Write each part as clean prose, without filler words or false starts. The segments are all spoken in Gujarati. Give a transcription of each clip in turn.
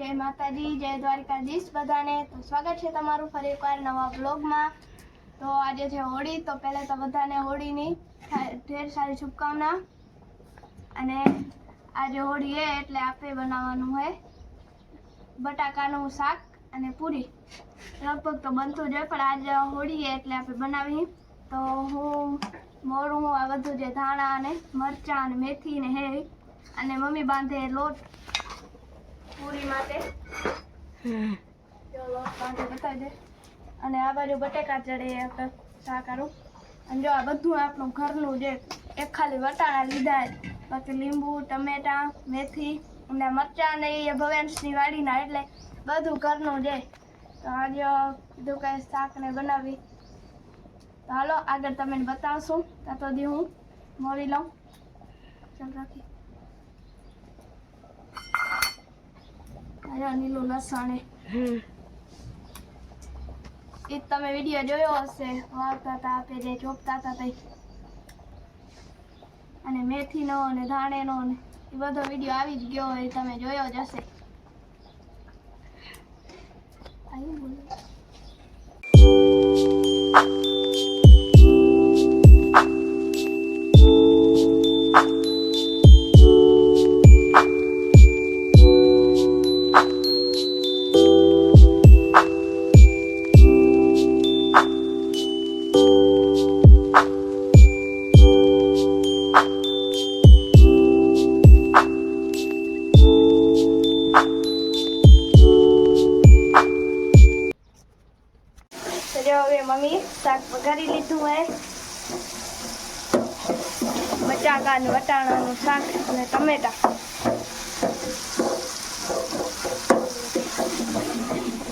जय माताजी जय द्वारिकाधीश बधाने। तो स्वागत है तमारू फरी एकवार नवा ब्लॉग में। तो आज है होली, तो पहले तो बधाने होळीनी ढेर सारी शुभकामना। अने आज होળી है એટલે આપણે બનાવવાનું है બટાકાનું શાક અને પૂરી। લગભગ તો બનતું જ હોય, પણ આજ હોળી है એટલે આપણે બનાવી। તો હું મોરું આ બધું જે ધાણા અને મરચાં અને મેથી ને હે અને મમ્મી બાંધે લોટ પૂરી માટે। જો લોટ બાંધે બતાવી દે। અને આ બાજુ બટેકા ચડે આપણે શાક આરું। અને જો આ બધું આપણું ઘરનું જે એક ખાલી વટાણા લીધા, બાકી લીંબુ ટમેટા મેથી અને મરચાં ને એ ભવેન્સની વાડીના, એટલે બધું ઘરનું છે। તો આજે કીધું કાંઈ શાક ને બનાવી। તો હાલો આગળ તમને બતાવશું। ત્યાં તો દી હું મોરી લઉં। ચાલ રાખી નીલું લસણ એ તમે વિડીયો જોયો હશે, વાવતા હતા આપે જે ચોપતા હતા તે, અને મેથીનો અને ધાણેનો ને એ બધો વિડીયો આવી જ ગયો હોય, તમે જોયો જ હશે। આવ્યું બોલો मम्मी शाक वघारी लीधुं है। बटाका ने वटाणानुं शाक अने टमेटा।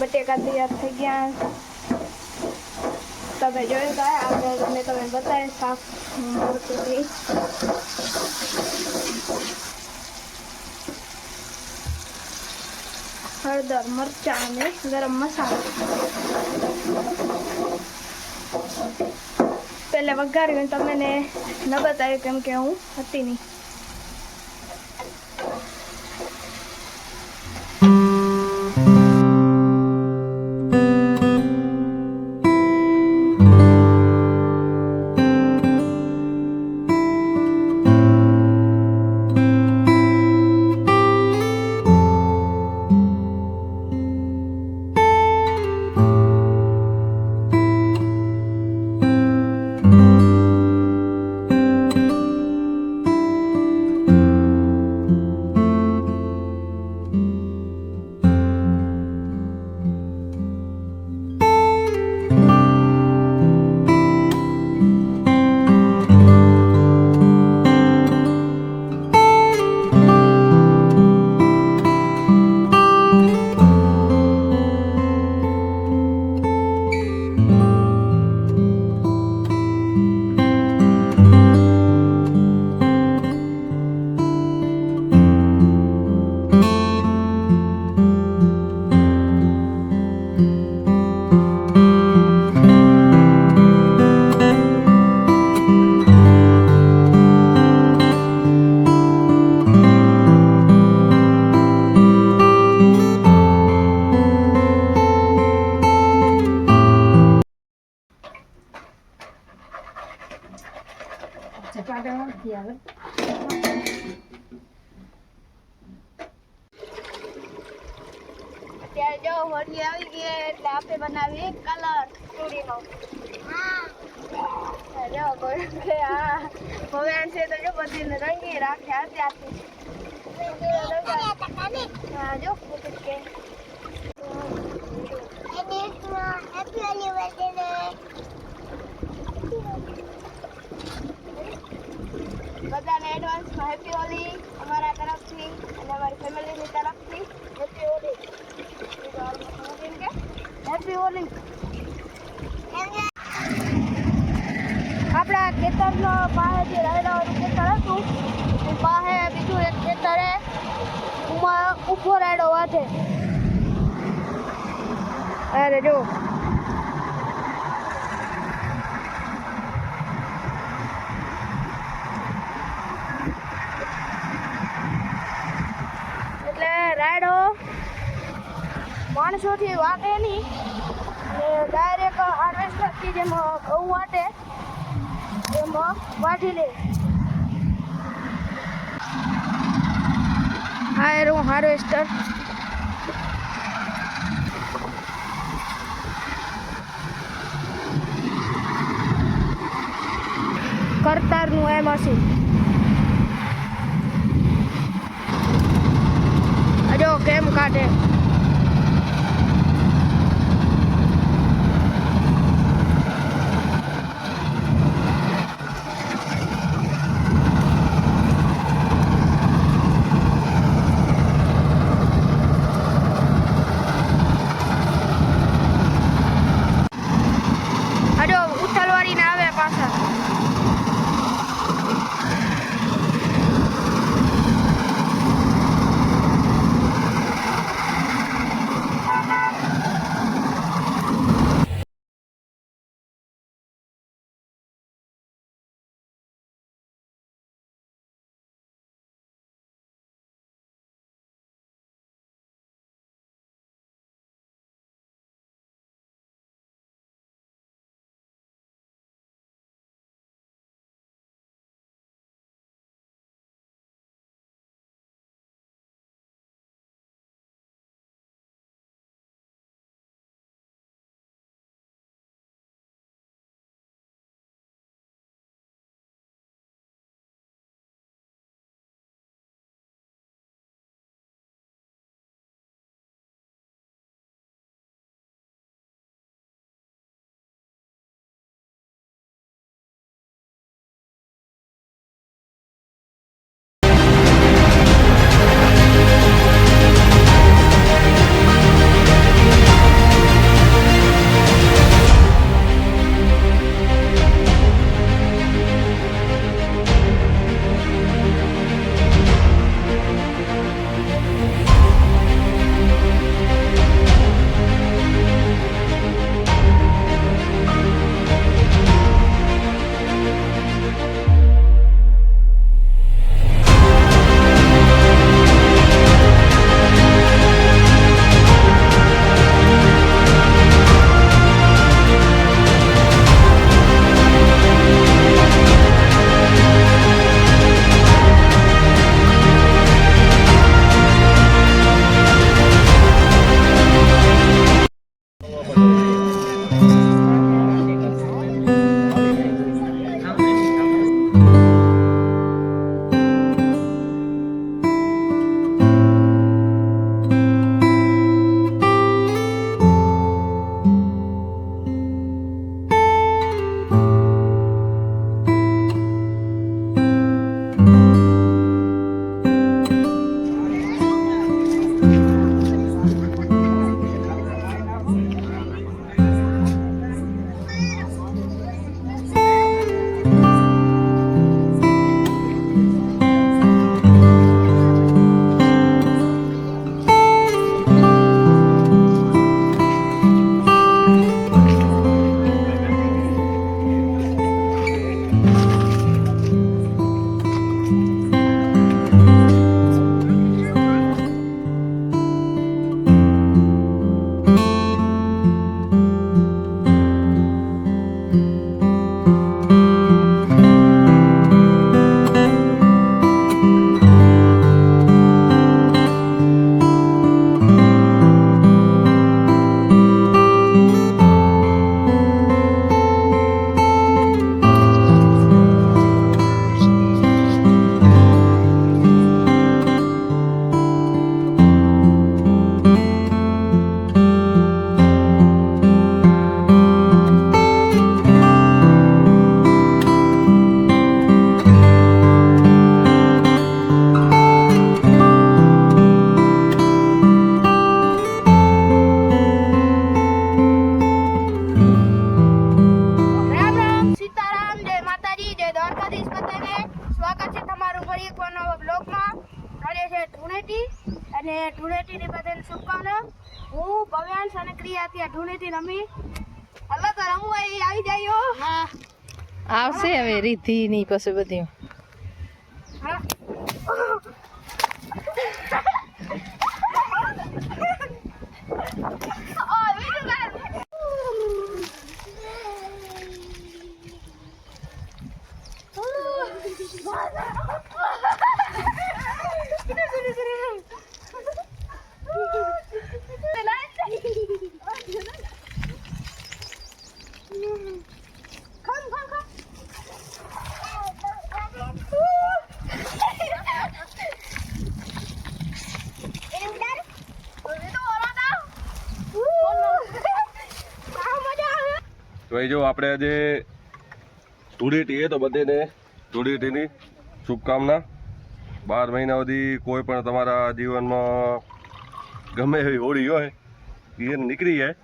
बटेका तैयार थई गया। तमे जोयुं था आगे तमे बताव्युं शाक मोरતું थी। हळदर मरचां ने गरम मसालो पहले वघार्યું तो मैंने न बताया केम के हूँ हती नहीं। અત્યારે જો હોળી આવી ગઈ એટલે આપણે બનાવીએ કલર પૂરીનો। જો કે આ ભવેણ છે તો જો બધીને રંગી રાખે અત્યારથી। હા જો કે હેપી હોલી બર્થડે। બધાને એડવાન્સમાં હેપી હોલી અમારા તરફથી અને અમારી ફેમિલીની તરફથી હેપી હોલી। હેપી હોલી। આપણા ખેતરનો પાસે જે રાયડાવાળું ખેતર હતું એ પાસે બીજું એક ખેતર હે, એમાં ઊભો રાયડો વાઢે। અરે જો એટલે રાયડો દિવસોથી વાટે નહીં ને ડાયરેક્ટ હાર્વેસ્ટરથી જેમાં ઘઉં વાટે એમાં વાટી લે. આ એરું હાર્વેસ્ટર. કરતારનું એ મશીન. જો કેમ કાઢે. ઉથલવાડીને આવે પાછા. અને ધૂળેટીની બધાને શુભકામના. હું ભવ્યાંશ અને ક્રિયા ત્યાં ધૂળેટી રમી. હલો તો રમવું હોય આવી જાય. હા આવશે હવે રીતિ ની પછી બધી. તો એ જો આપણે આજે ધૂળેટી એ તો બધાને ધૂળેટીની શુભકામના 12 મહિના સુધી કોઈ પણ તમારા જીવનમાં ગમે એવી હોળી હોય એ નીકળી જાય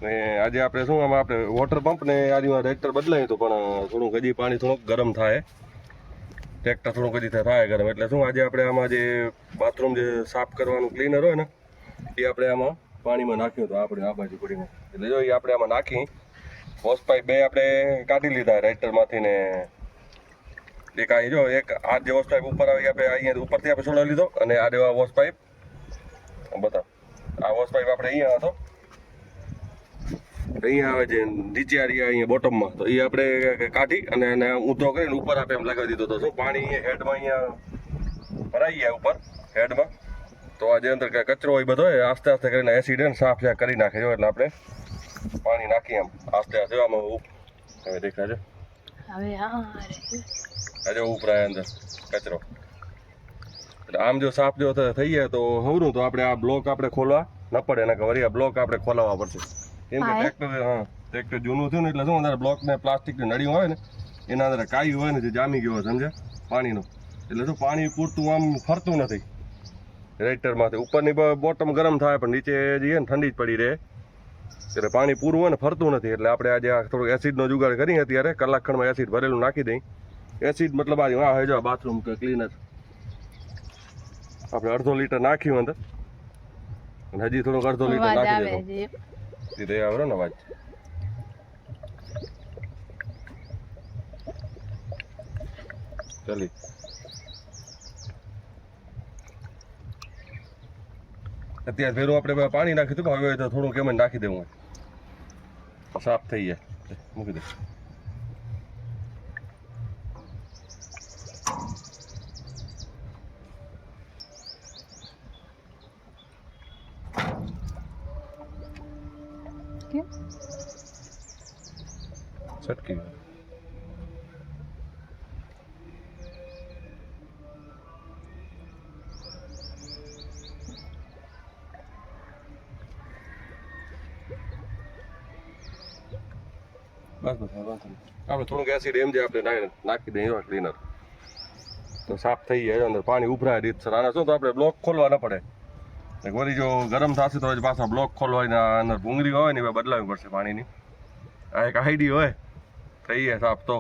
ને આજે આપણે શું આમાં આપણે વોટર પંપ ને આજમાં ટ્રેક્ટર બદલાયું હતું પણ થોડુંક હજી પાણી થોડુંક ગરમ થાય ટ્રેક્ટર થોડુંક હજી થાય ગરમ એટલે શું આજે આપણે આમાં જે બાથરૂમ જે સાફ કરવાનું ક્લીનર હોય ને એ આપણે આમાં પાણીમાં નાખ્યું હતું આપણે આ બાજુ પડીમાં એટલે જો એ આપણે આમાં નાખી હોસ પાઇપ બે આપણે કાઢી લીધા ટ્રેક્ટરમાંથી ને એક અહીં જો એક આ જે હોસ પાઇપ ઉપર આવી આપણે અહીંયા ઉપરથી આપણે છોડાવી લીધો અને આ જેવા હોસ પાઇપ બતાવ આ હોસ પાઇપ આપણે અહીંયા હતો અહીંયા આવે છે નીચે આ રહ્યા અહીંયા બોટમમાં તો એ આપણે કાઢી અને એને ઊંધો કરીને ઉપર આપણે એમ લગાવી દીધો હતો શું પાણી હેડમાં અહીંયા ભરાઈ ગયા ઉપર હેડમાં તો આજે અંદર કચરો હોય બધો આસ્તે આસ્તે કરીને એસિડ સાફ કરી નાખે જો એટલે આપણે પાણી નાખીએ એમ આસ્તે આસ્તે આમાં હવે દેખાય છે હવે આજે ઉપરાય અંદર કચરો એટલે આમ જો સાફ જો થઈ જાય તો હવરું તો આપણે આ બ્લોક આપણે ખોલવા ન પડે એના વળી આ બ્લોક આપણે ખોલાવવા પડશે કેમ કે ટ્રેક્ટર જૂનું થયું ને એટલે શું અંદર બ્લોક ને પ્લાસ્ટિકની નળીઓ હોય ને એના અંદર કાઈ હોય ને જે જામી ગયો હોય સમજ્યા પાણીનું એટલે શું પાણી પૂરતું આમ ફરતું નથી રેક્ટરમાંથી ઉપરની બોટમ ગરમ થાય પણ નીચે જઈએ ને ઠંડી જ પડી રહે એટલે પાણી પૂરું હોય ને ફરતું નથી એટલે આપણે આજે આ થોડુંક એસિડનો જુગાડ કરીએ અત્યારે કલાક ખંડમાં એસિડ ભરેલું નાખી દઈ એસિડ મતલબ આજે હા જો બાથરૂમ કે ક્લીનર આપણે અડધો લીટર નાખ્યું અંદર અને હજી થોડુંક અડધો લીટર નાખી દેજો સીધે આવરો ને અવાજ ચાલી અત્યારે ફેરું આપણે પાણી નાખી હતું હવે તો થોડુંક એમ નાખી દેવું સાફ થઈ જાય મૂકી દે છટકી બસ બસ આપણે થોડુંક એસિડ એમ જે આપણે નાખી દઈએ ક્લીનર તો સાફ થઈ જાય અંદર પાણી ઉભરાય રીતસર આના શું તો આપણે બ્લોક ખોલવા ન પડે વળી જો ગરમ થશે તો પાછા બ્લોક ખોલવા અંદર ભૂંગળી હોય ને એ બદલાવી પડશે પાણીની આ એક આઈડી હોય થઈ જાય સાફ તો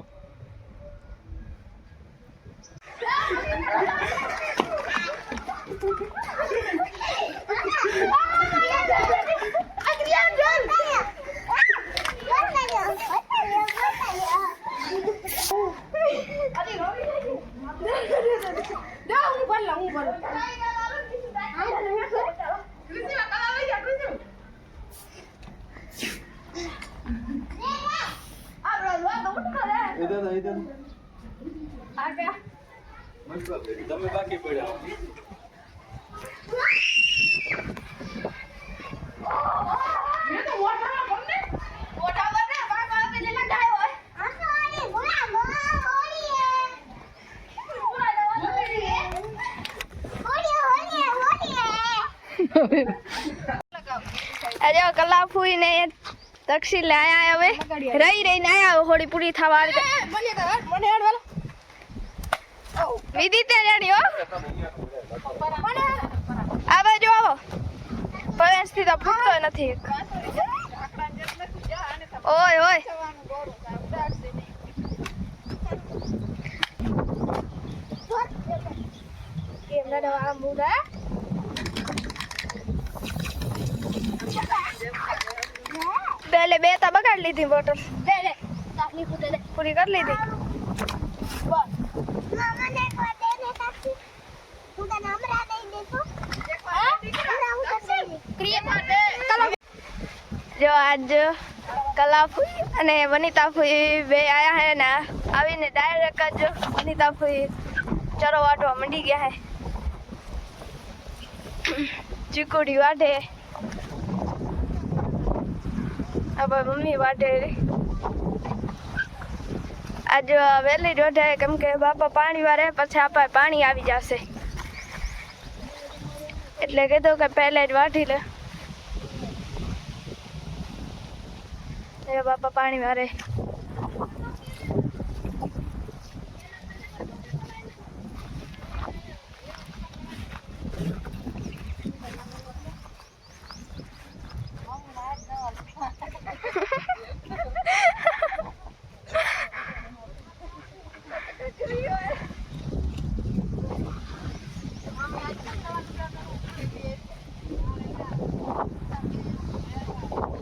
તમે બાકી પડ્યા અરે કલા ફૂઈ ને તક્ષી લે આયા હવે રહી રહીને આયા હોળી પૂરી થવા વિધિ તે રેડી હો આ બાજુ આવો પવેશ થી તો ફૂટતો નથી ઓય ઓય કેમ ના આ મુડા पहले बेता बगाड़ ली थी बोतल पहले ताकनी पूरी कर ली थी मामा ने को देने ताकि पूरा नाम रा दे देखो हां ना हूं कैसे જો આજ કલા ફૂઈ અને વનિતા ફૂઈ બે આયા હે ને આવીને ડાયરેક્ટ જ વનિતા ફૂઈ ચરો વાટવા મંડી ગયા હે ચીકુડી વાટે अब मम्मी वाटे आज वेली જ વાટે કેમ કે બાપા પાણી વારે પછી આપા પાણી આવી જશે એટલે કીધું કે પહેલે જ વાટી લે એ બાપા પાણી વારે